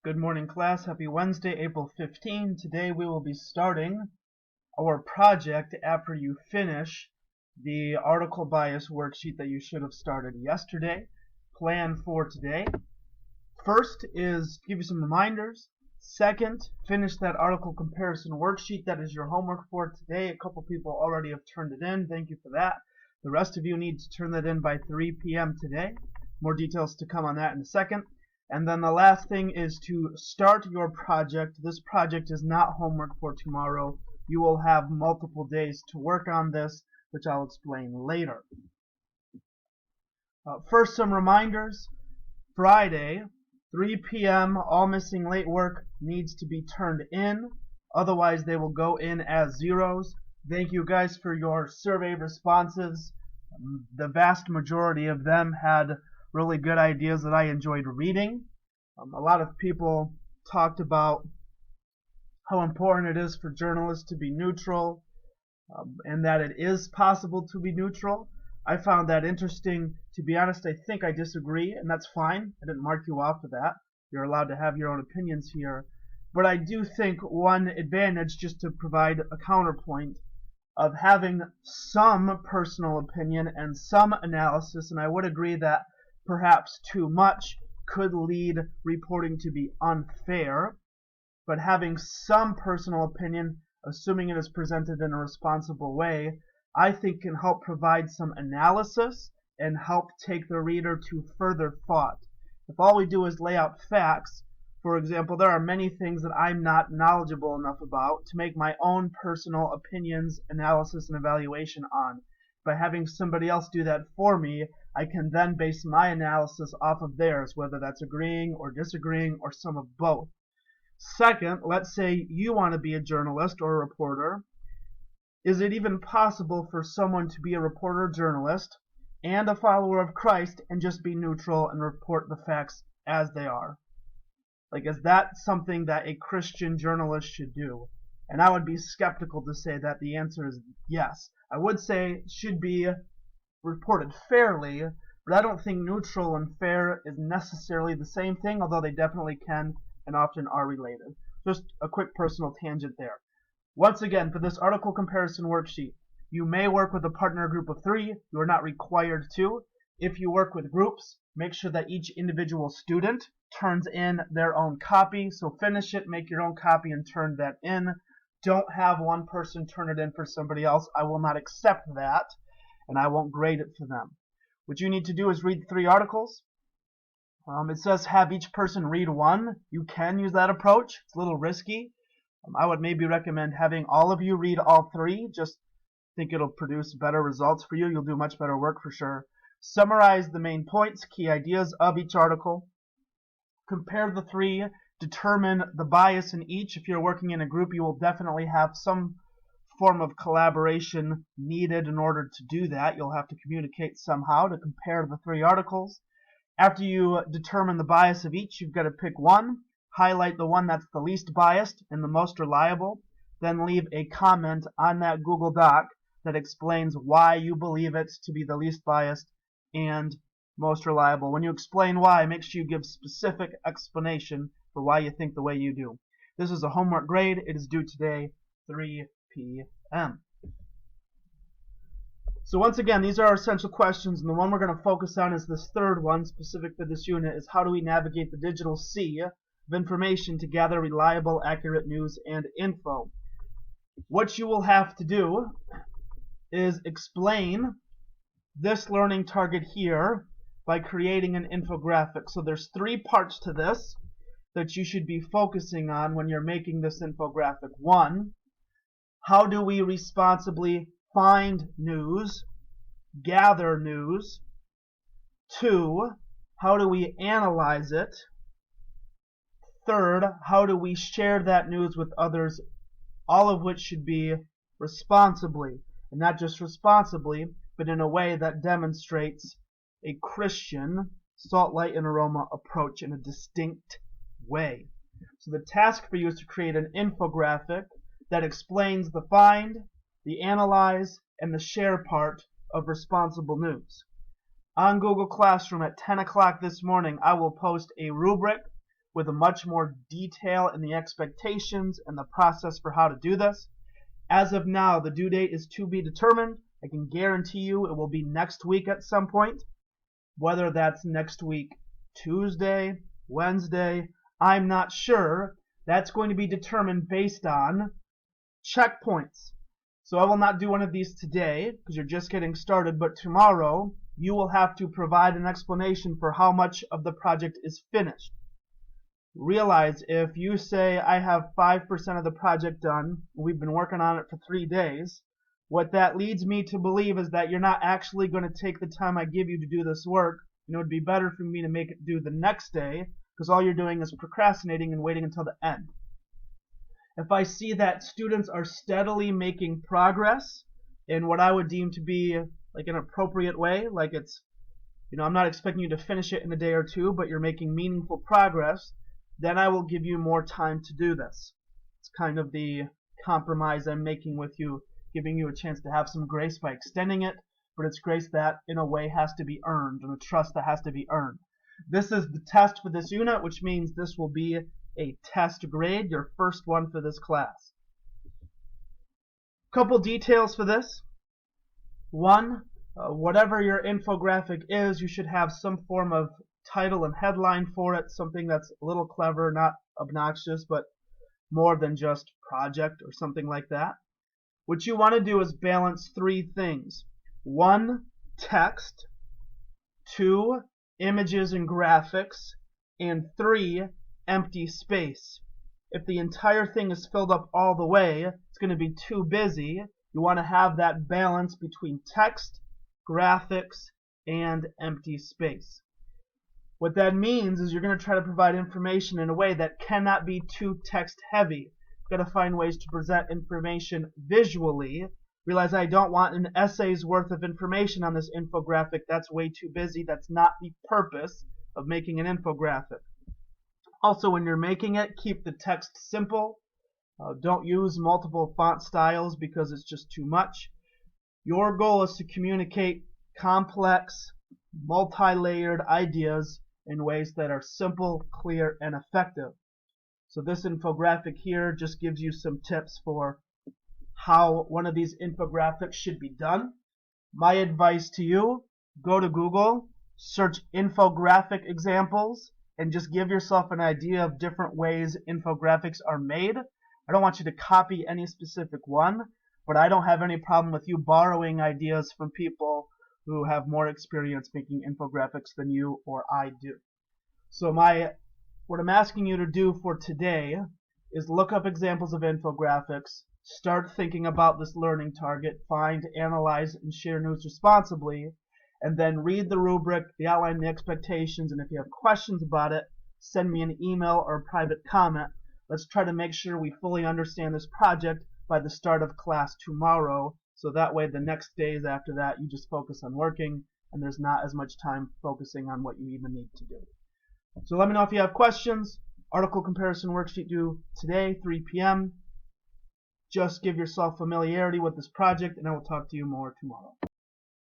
Good morning, class. Happy Wednesday, April 15. Today we will be starting our project after you finish the article bias worksheet that you should have started yesterday. Plan for today. First is give you some reminders. Second, finish that article comparison worksheet. That is your homework for today. A couple people already have turned it in. Thank you for that. The rest of you need to turn that in by 3 p.m. today. More details to come on that in a second. And then the last thing is to start your project. This project is not homework for tomorrow. You will have multiple days to work on this, which I'll explain later. First, some reminders. Friday, 3 p.m., all missing late work needs to be turned in. Otherwise, they will go in as zeros. Thank you guys for your survey responses. The vast majority of them had really good ideas that I enjoyed reading. A lot of people talked about how important it is for journalists to be neutral, and that it is possible to be neutral. I found that interesting. To be honest, I think I disagree, and that's fine. I didn't mark you off for that. You're allowed to have your own opinions here. But I do think one advantage, just to provide a counterpoint, of having some personal opinion and some analysis, and I would agree that perhaps too much could lead reporting to be unfair, but having some personal opinion, assuming it is presented in a responsible way, I think can help provide some analysis and help take the reader to further thought. If all we do is lay out facts, for example, there are many things that I'm not knowledgeable enough about to make my own personal opinions, analysis, and evaluation on. By having somebody else do that for me, I can then base my analysis off of theirs, whether that's agreeing or disagreeing or some of both. Second, let's say you want to be a journalist or a reporter. Is it even possible for someone to be a reporter or journalist and a follower of Christ and just be neutral and report the facts as they are? Like, is that something that a Christian journalist should do? And I would be skeptical to say that the answer is yes. I would say it should be reported fairly, but I don't think neutral and fair is necessarily the same thing, although they definitely can and often are related. Just a quick personal tangent there. Once again, for this article comparison worksheet, you may work with a partner group of 3. You are not required to. If you work with groups, make sure that each individual student turns in their own copy. So finish it, make your own copy, and turn that in. Don't have one person turn it in for somebody else. I will not accept that, and I won't grade it for them. What you need to do is read 3 articles. It says have each person read 1. You can use that approach. It's a little risky. I would maybe recommend having all of you read all 3. Just think it'll produce better results for you. You'll do much better work for sure. Summarize the main points, key ideas of each article. Compare the 3. Determine the bias in each. If you're working in a group, you will definitely have some form of collaboration needed in order to do that. You'll have to communicate somehow to compare the 3 articles. After you determine the bias of each, you've got to pick one, highlight the one that's the least biased and the most reliable, then leave a comment on that Google Doc that explains why you believe it to be the least biased and most reliable. When you explain why, make sure you give specific explanation for why you think the way you do. This is a homework grade. It is due today, 3 p.m. So once again, these are our essential questions, and the one we're going to focus on is this third one, specific for this unit, is how do we navigate the digital sea of information to gather reliable, accurate news and info. What you will have to do is explain this learning target here by creating an infographic. So there's 3 parts to this that you should be focusing on when you're making this infographic. 1, how do we responsibly find news, gather news? 2, how do we analyze it? 3rd, how do we share that news with others? All of which should be responsibly, and not just responsibly, but in a way that demonstrates a Christian salt, light, and aroma approach in a distinct way. So the task for you is to create an infographic that explains the find, the analyze, and the share part of responsible news. On Google Classroom at 10 o'clock this morning, I will post a rubric with a much more detail in the expectations and the process for how to do this. As of now, the due date is to be determined. I can guarantee you it will be next week at some point. Whether that's next week Tuesday, Wednesday, I'm not sure. That's going to be determined based on checkpoints. So I will not do one of these today because you're just getting started, but tomorrow you will have to provide an explanation for how much of the project is finished. Realize if you say I have 5% of the project done, we've been working on it for 3 days, what that leads me to believe is that you're not actually going to take the time I give you to do this work, and it would be better for me to make it due the next day because all you're doing is procrastinating and waiting until the end. If I see that students are steadily making progress in what I would deem to be like an appropriate way, like it's, I'm not expecting you to finish it in a day or two, but you're making meaningful progress, then I will give you more time to do this. It's kind of the compromise I'm making with you, giving you a chance to have some grace by extending it, but it's grace that in a way has to be earned, and a trust that has to be earned. This is the test for this unit, which means this will be a test grade, your first one for this class. Couple details for this. One, whatever your infographic is, you should have some form of title and headline for it, something that's a little clever, not obnoxious, but more than just project or something like that. What you want to do is balance 3 things. 1, text. 2, images and graphics. And 3, empty space. If the entire thing is filled up all the way, it's going to be too busy. You want to have that balance between text, graphics, and empty space. What that means is you're going to try to provide information in a way that cannot be too text heavy. You've got to find ways to present information visually. Realize I don't want an essay's worth of information on this infographic. That's way too busy. That's not the purpose of making an infographic. Also, when you're making it, keep the text simple. Don't use multiple font styles because it's just too much. Your goal is to communicate complex, multi-layered ideas in ways that are simple, clear, and effective. So this infographic here just gives you some tips for how one of these infographics should be done. My advice to you, go to Google, search infographic examples, and just give yourself an idea of different ways infographics are made. I don't want you to copy any specific one, but I don't have any problem with you borrowing ideas from people who have more experience making infographics than you or I do. So what I'm asking you to do for today is look up examples of infographics, start thinking about this learning target, find, analyze, and share news responsibly, and then read the rubric, the outline, the expectations, and if you have questions about it, send me an email or a private comment. Let's try to make sure we fully understand this project by the start of class tomorrow, so that way the next days after that you just focus on working and there's not as much time focusing on what you even need to do. So let me know if you have questions. Article comparison worksheet due today, 3 p.m. Just give yourself familiarity with this project and I will talk to you more tomorrow.